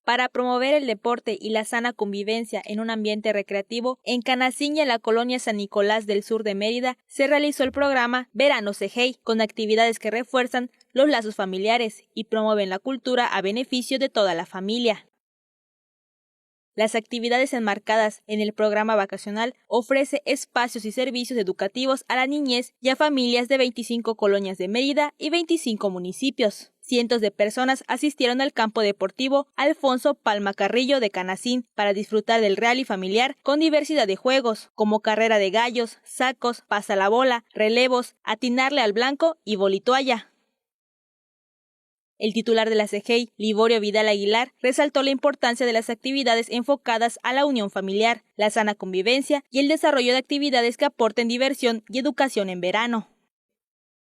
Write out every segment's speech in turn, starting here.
Para promover el deporte y la sana convivencia en un ambiente recreativo, en Canaciña, la colonia San Nicolás del sur de Mérida, se realizó el programa Verano CEGEI, con actividades que refuerzan los lazos familiares y promueven la cultura a beneficio de toda la familia. Las actividades enmarcadas en el programa vacacional ofrece espacios y servicios educativos a la niñez y a familias de 25 colonias de Mérida y 25 municipios. Cientos de personas asistieron al campo deportivo Alfonso Palma Carrillo de Canacín para disfrutar del rally familiar con diversidad de juegos, como carrera de gallos, sacos, pasa la bola, relevos, atinarle al blanco y bolitoalla. El titular de la CEGEI, Liborio Vidal Aguilar, resaltó la importancia de las actividades enfocadas a la unión familiar, la sana convivencia y el desarrollo de actividades que aporten diversión y educación en verano.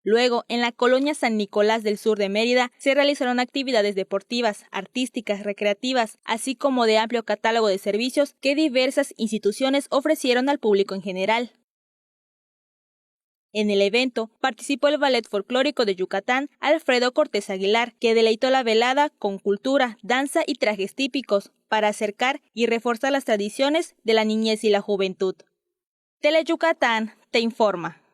Luego, en la colonia San Nicolás del sur de Mérida, se realizaron actividades deportivas, artísticas, recreativas, así como de amplio catálogo de servicios que diversas instituciones ofrecieron al público en general. En el evento participó el Ballet Folclórico de Yucatán, Alfredo Cortés Aguilar, que deleitó la velada con cultura, danza y trajes típicos para acercar y reforzar las tradiciones de la niñez y la juventud. Teleyucatán te informa.